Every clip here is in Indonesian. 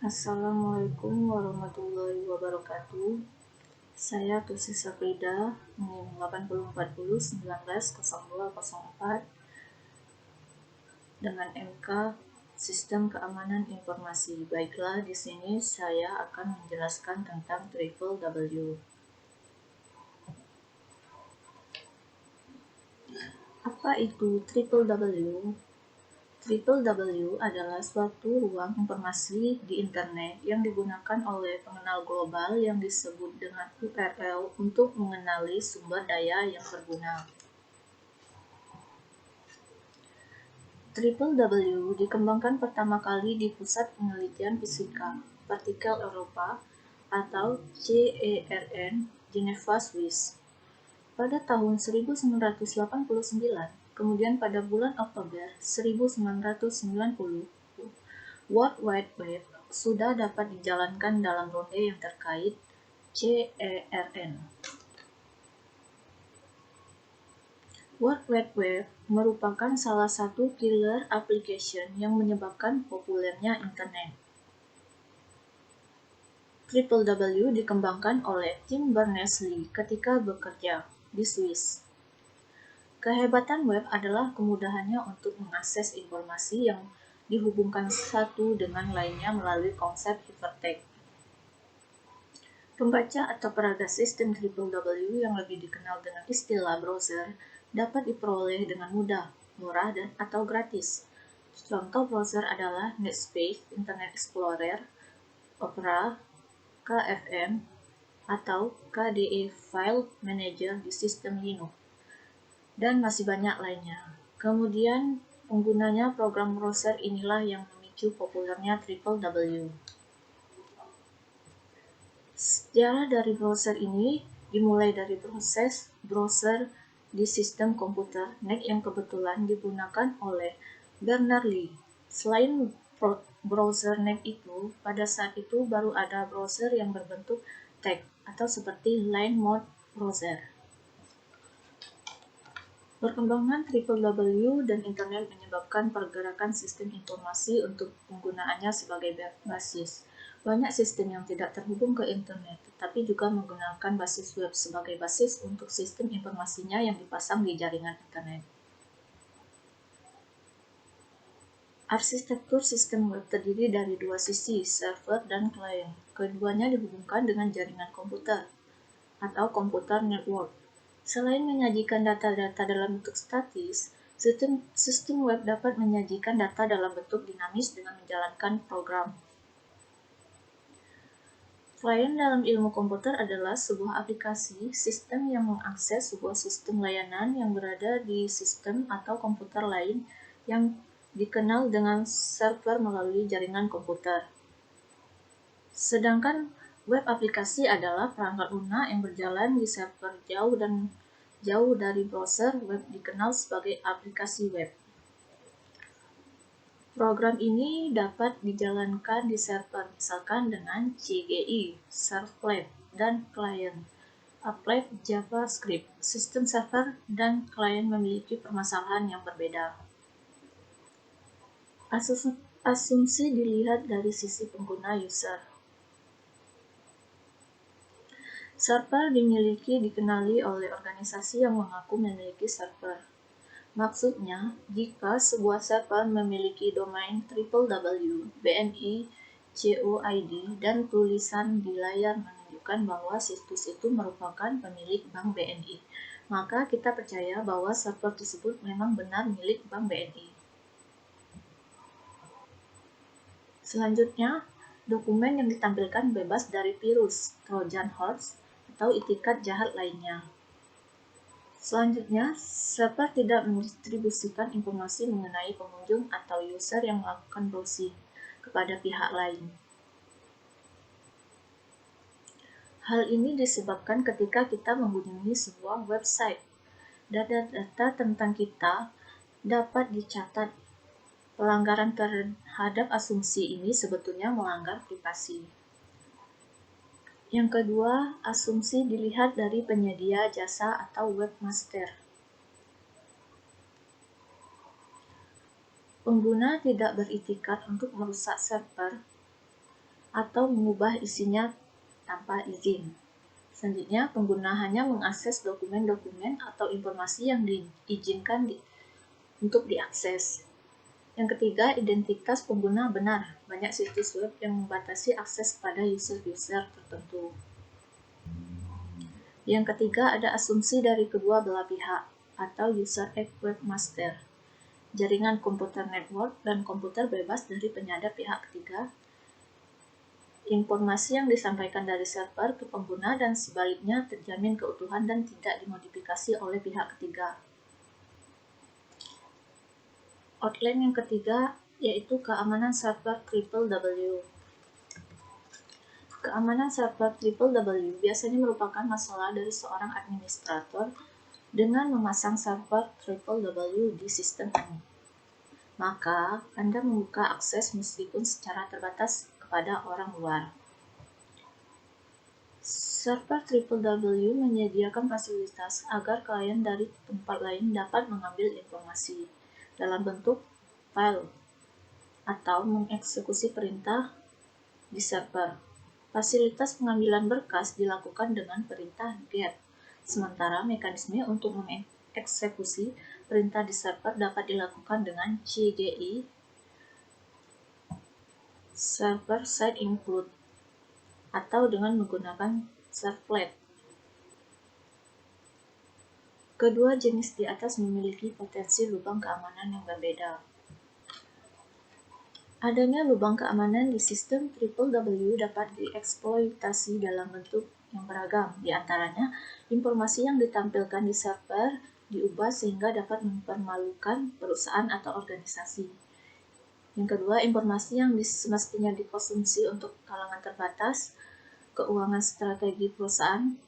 Assalamualaikum warahmatullahi wabarakatuh. Saya Tusi Safrida, NIM 8040190204 dengan MK Sistem Keamanan Informasi. Baiklah, di sini saya akan menjelaskan tentang Triple W. Apa itu Triple W? Triple W adalah suatu ruang informasi di internet yang digunakan oleh pengenal global yang disebut dengan URL untuk mengenali sumber daya yang berguna. Triple W dikembangkan pertama kali di Pusat Penelitian Fisika Partikel Eropa atau CERN, Geneva, Swiss, pada tahun 1989. Kemudian pada bulan Oktober 1990, World Wide Web sudah dapat dijalankan dalam ronde yang terkait CERN. World Wide Web merupakan salah satu killer application yang menyebabkan populernya internet. Triple W dikembangkan oleh tim Berners-Lee ketika bekerja di Swiss. Kehebatan web adalah kemudahannya untuk mengakses informasi yang dihubungkan satu dengan lainnya melalui konsep hypertext. Pembaca atau peraga sistem Triple W yang lebih dikenal dengan istilah browser dapat diperoleh dengan mudah, murah, dan atau gratis. Contoh browser adalah Netscape, Internet Explorer, Opera, KFM, atau KDE File Manager di sistem Linux, dan masih banyak lainnya. Kemudian, penggunanya program browser inilah yang memicu populernya Triple W. Sejarah dari browser ini dimulai dari proses browser di sistem komputer NEC yang kebetulan digunakan oleh Berners-Lee. Selain browser NEC itu, pada saat itu baru ada browser yang berbentuk text atau seperti line mode browser. Perkembangan Triple W dan internet menyebabkan pergerakan sistem informasi untuk penggunaannya sebagai basis. Banyak sistem yang tidak terhubung ke internet, tetapi juga menggunakan basis web sebagai basis untuk sistem informasinya yang dipasang di jaringan internet. Arsitektur sistem web terdiri dari dua sisi, server dan klien. Keduanya dihubungkan dengan jaringan komputer atau komputer network. Selain menyajikan data-data dalam bentuk statis, sistem web dapat menyajikan data dalam bentuk dinamis dengan menjalankan program. Klien dalam ilmu komputer adalah sebuah aplikasi sistem yang mengakses sebuah sistem layanan yang berada di sistem atau komputer lain yang dikenal dengan server melalui jaringan komputer. Sedangkan web aplikasi adalah perangkat lunak yang berjalan di server jauh dari browser web dikenal sebagai aplikasi web. Program ini dapat dijalankan di server, misalkan dengan CGI, Servlet, dan klien, Applet JavaScript. Sistem server dan klien memiliki permasalahan yang berbeda. Asumsi dilihat dari sisi pengguna user. Server dikenali oleh organisasi yang mengaku memiliki server. Maksudnya, jika sebuah server memiliki domain www, BNI, COID, dan tulisan di layar menunjukkan bahwa situs itu merupakan pemilik Bank BNI, maka kita percaya bahwa server tersebut memang benar milik Bank BNI. Selanjutnya, dokumen yang ditampilkan bebas dari virus, Trojan horse, atau itikat jahat lainnya. Selanjutnya, server tidak mendistribusikan informasi mengenai pengunjung atau user yang melakukan browsing kepada pihak lain. Hal ini disebabkan ketika kita mengunjungi sebuah website, data-data tentang kita dapat dicatat. Pelanggaran terhadap asumsi ini sebetulnya melanggar privasi. Yang kedua, asumsi dilihat dari penyedia jasa atau webmaster. Pengguna tidak beritikat untuk merusak server atau mengubah isinya tanpa izin. Selanjutnya, pengguna hanya mengakses dokumen-dokumen atau informasi yang diizinkan untuk diakses. Yang ketiga, identitas pengguna benar. Banyak situs web yang membatasi akses kepada user-user tertentu. Yang ketiga, ada asumsi dari kedua belah pihak atau user X webmaster, jaringan komputer network, dan komputer bebas dari penyadap pihak ketiga. Informasi yang disampaikan dari server ke pengguna dan sebaliknya terjamin keutuhan dan tidak dimodifikasi oleh pihak ketiga. Outline yang ketiga yaitu keamanan server WWW. Keamanan server WWW biasanya merupakan masalah dari seorang administrator dengan memasang server WWW di sistem ini. Maka, Anda membuka akses meskipun secara terbatas kepada orang luar. Server WWW menyediakan fasilitas agar klien dari tempat lain dapat mengambil informasi dalam bentuk file atau mengeksekusi perintah di server. Fasilitas pengambilan berkas dilakukan dengan perintah GET, sementara mekanisme untuk mengeksekusi perintah di server dapat dilakukan dengan CGI, Server Side Include, atau dengan menggunakan servlet. Kedua jenis di atas memiliki potensi lubang keamanan yang berbeda. Adanya lubang keamanan di sistem WWW dapat dieksploitasi dalam bentuk yang beragam. Di antaranya, informasi yang ditampilkan di server diubah sehingga dapat mempermalukan perusahaan atau organisasi. Yang kedua, informasi yang semestinya dikonsumsi untuk kalangan terbatas, keuangan strategi perusahaan,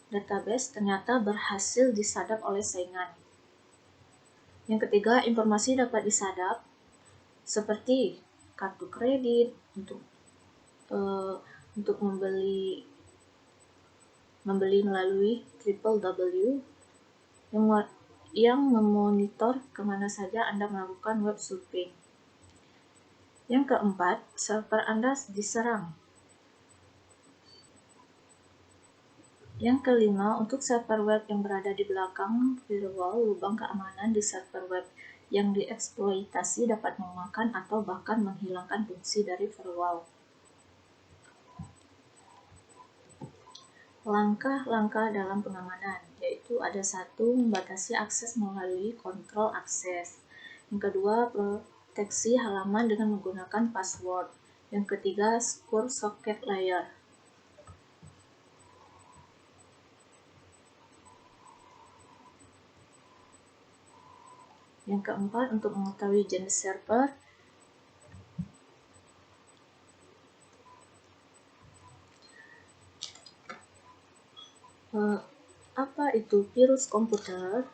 database ternyata berhasil disadap oleh saingan. Yang ketiga, informasi dapat disadap seperti kartu kredit untuk membeli melalui WWW yang memonitor kemana saja Anda melakukan web surfing. Yang keempat, server Anda diserang. Yang kelima, untuk server web yang berada di belakang firewall, lubang keamanan di server web yang dieksploitasi dapat memakan atau bahkan menghilangkan fungsi dari firewall. Langkah-langkah dalam pengamanan, yaitu ada satu, membatasi akses melalui kontrol akses. Yang kedua, proteksi halaman dengan menggunakan password. Yang ketiga, secure socket layer. Yang keempat, untuk mengetahui jenis server, apa itu virus komputer?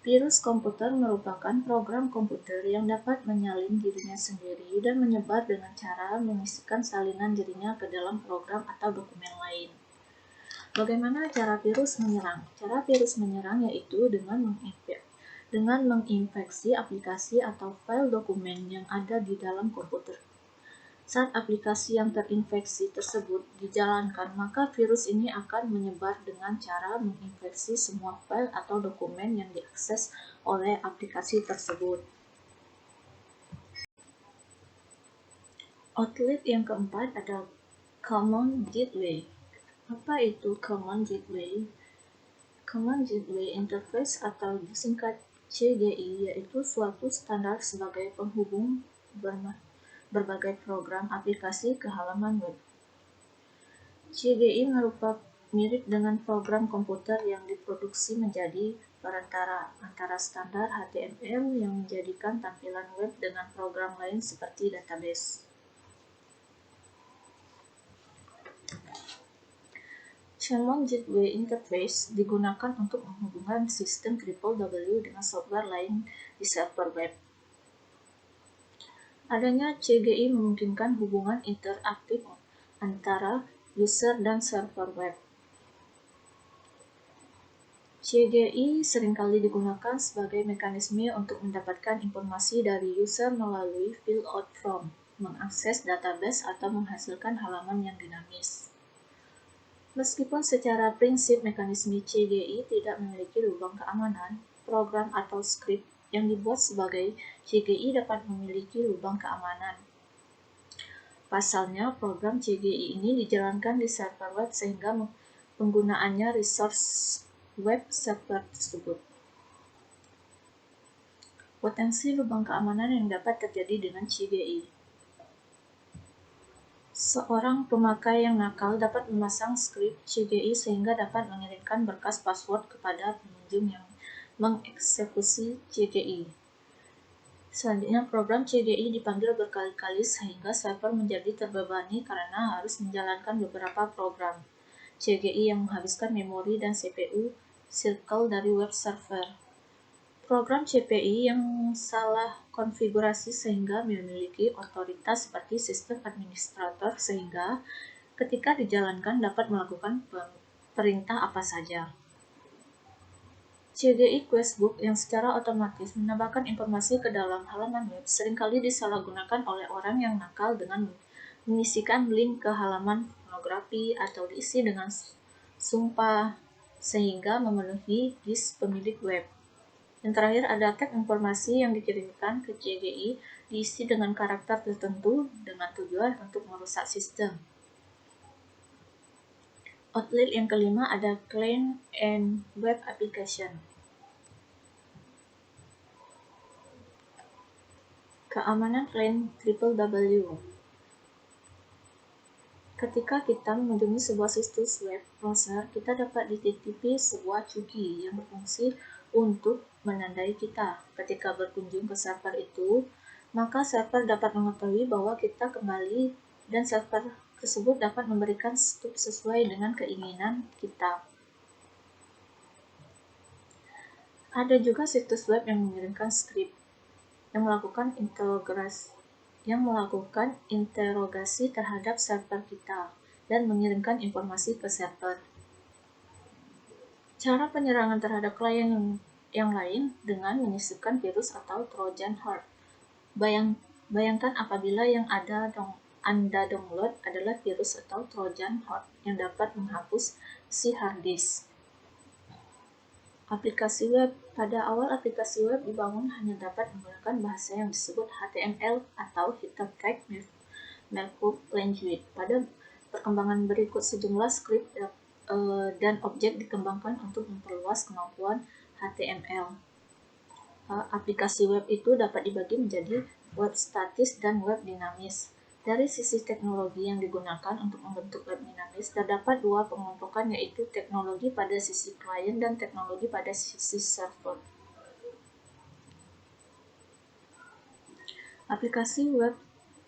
Virus komputer merupakan program komputer yang dapat menyalin dirinya sendiri dan menyebar dengan cara mengisikan salinan dirinya ke dalam program atau dokumen lain. Bagaimana cara virus menyerang? Cara virus menyerang yaitu dengan menginfeksi aplikasi atau file dokumen yang ada di dalam komputer. Saat aplikasi yang terinfeksi tersebut dijalankan, maka virus ini akan menyebar dengan cara menginfeksi semua file atau dokumen yang diakses oleh aplikasi tersebut. Outlet yang keempat adalah Common Gateway. Apa itu Common Gateway? Common Gateway Interface atau disingkat CGI yaitu suatu standar sebagai penghubung berbagai program aplikasi ke halaman web. CGI merupakan mirip dengan program komputer yang diproduksi menjadi perantara antara standar HTML yang menjadikan tampilan web dengan program lain seperti database. Common Gateway Interface digunakan untuk menghubungkan sistem WWW dengan software lain di server web. Adanya CGI memungkinkan hubungan interaktif antara user dan server web. CGI seringkali digunakan sebagai mekanisme untuk mendapatkan informasi dari user melalui fill out form. mengakses database atau menghasilkan halaman yang dinamis. Meskipun secara prinsip mekanisme CGI tidak memiliki lubang keamanan, program atau skrip yang dibuat sebagai CGI dapat memiliki lubang keamanan. Pasalnya, program CGI ini dijalankan di server web sehingga penggunaannya resource web server tersebut. Potensi lubang keamanan yang dapat terjadi dengan CGI. Seorang pemakai yang nakal dapat memasang skrip CGI sehingga dapat mengirimkan berkas password kepada pengunjung yang mengeksekusi CGI. Selanjutnya, program CGI dipanggil berkali-kali sehingga server menjadi terbebani karena harus menjalankan beberapa program CGI yang menghabiskan memori dan CPU circle dari web server. Program CPI yang salah konfigurasi sehingga memiliki otoritas seperti sistem administrator sehingga ketika dijalankan dapat melakukan perintah apa saja. CGI Questbook yang secara otomatis menambahkan informasi ke dalam halaman web seringkali disalahgunakan oleh orang yang nakal dengan mengisikan link ke halaman pornografi atau diisi dengan sumpah sehingga memenuhi disk pemilik web. Yang terakhir ada tag informasi yang dikirimkan ke CGI diisi dengan karakter tertentu dengan tujuan untuk merusak sistem. Outlet yang kelima ada client and web application. Keamanan klien www. Ketika kita mengunjungi sebuah situs web browser, kita dapat dititipi sebuah cuki yang berfungsi untuk menandai kita. Ketika berkunjung ke server itu, maka server dapat mengetahui bahwa kita kembali dan server tersebut dapat memberikan stub sesuai dengan keinginan kita. Ada juga situs web yang mengirimkan skrip yang melakukan interogasi terhadap server kita dan mengirimkan informasi ke server. Cara penyerangan terhadap klien yang lain dengan menyisipkan virus atau Trojan horse. Bayangkan apabila yang Anda download adalah virus atau Trojan horse yang dapat menghapus isi hard disk. Aplikasi web. Pada awal aplikasi web dibangun hanya dapat menggunakan bahasa yang disebut HTML atau Hypertext Markup Language. Pada perkembangan berikut sejumlah skrip dan objek dikembangkan untuk memperluas kemampuan HTML. Aplikasi web itu dapat dibagi menjadi web statis dan web dinamis. Dari sisi teknologi yang digunakan untuk membentuk web dinamis, terdapat dua pengelompokan yaitu teknologi pada sisi klien dan teknologi pada sisi server. Aplikasi web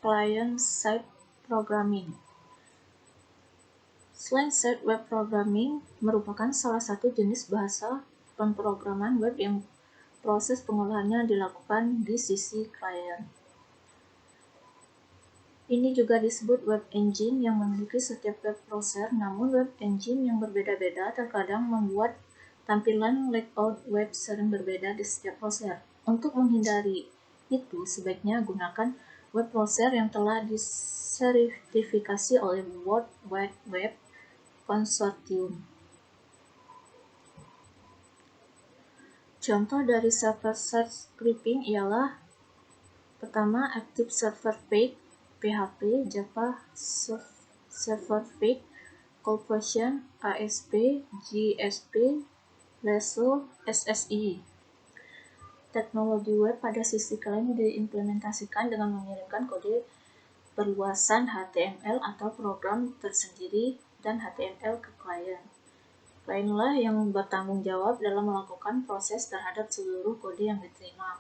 client-side programming. Client-side web programming merupakan salah satu jenis bahasa pemrograman web yang proses pengolahannya dilakukan di sisi klien. Ini juga disebut web engine yang memiliki setiap web browser, namun web engine yang berbeda-beda terkadang membuat tampilan layout web sering berbeda di setiap browser. Untuk menghindari itu, sebaiknya gunakan web browser yang telah disertifikasi oleh World Wide Web Consortium. Contoh dari server-side scripting ialah pertama, Active Server Page, PHP, Java Server Page, Corporation, ASP, GSP, Lasso, SSI. Teknologi web pada sisi klien diimplementasikan dengan mengirimkan kode perluasan HTML atau program tersendiri dan HTML ke klien. Klienlah yang bertanggung jawab dalam melakukan proses terhadap seluruh kode yang diterima.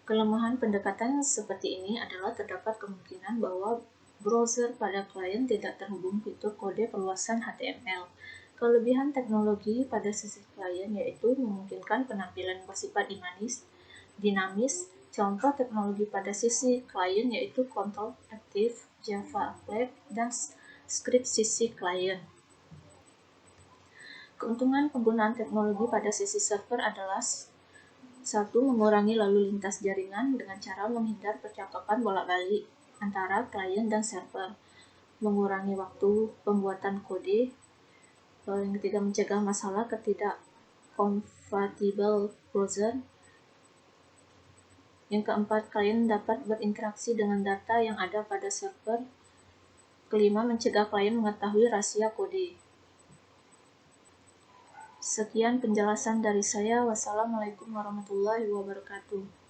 Kelemahan pendekatan seperti ini adalah terdapat kemungkinan bahwa browser pada klien tidak terhubung fitur kode perluasan HTML. Kelebihan teknologi pada sisi klien yaitu memungkinkan penampilan bersifat dinamis. Contoh teknologi pada sisi klien yaitu Control Active, Java Applet, dan script sisi klien. Keuntungan penggunaan teknologi pada sisi server adalah 1. Mengurangi lalu lintas jaringan dengan cara menghindar percakapan bolak-balik. antara klien dan server, mengurangi waktu pembuatan kode. Yang ketiga, mencegah masalah ketidakkompatibel browser. Yang keempat, klien dapat berinteraksi dengan data yang ada pada server. Kelima, mencegah klien mengetahui rahasia kode. Sekian penjelasan dari saya. Wassalamualaikum warahmatullahi wabarakatuh.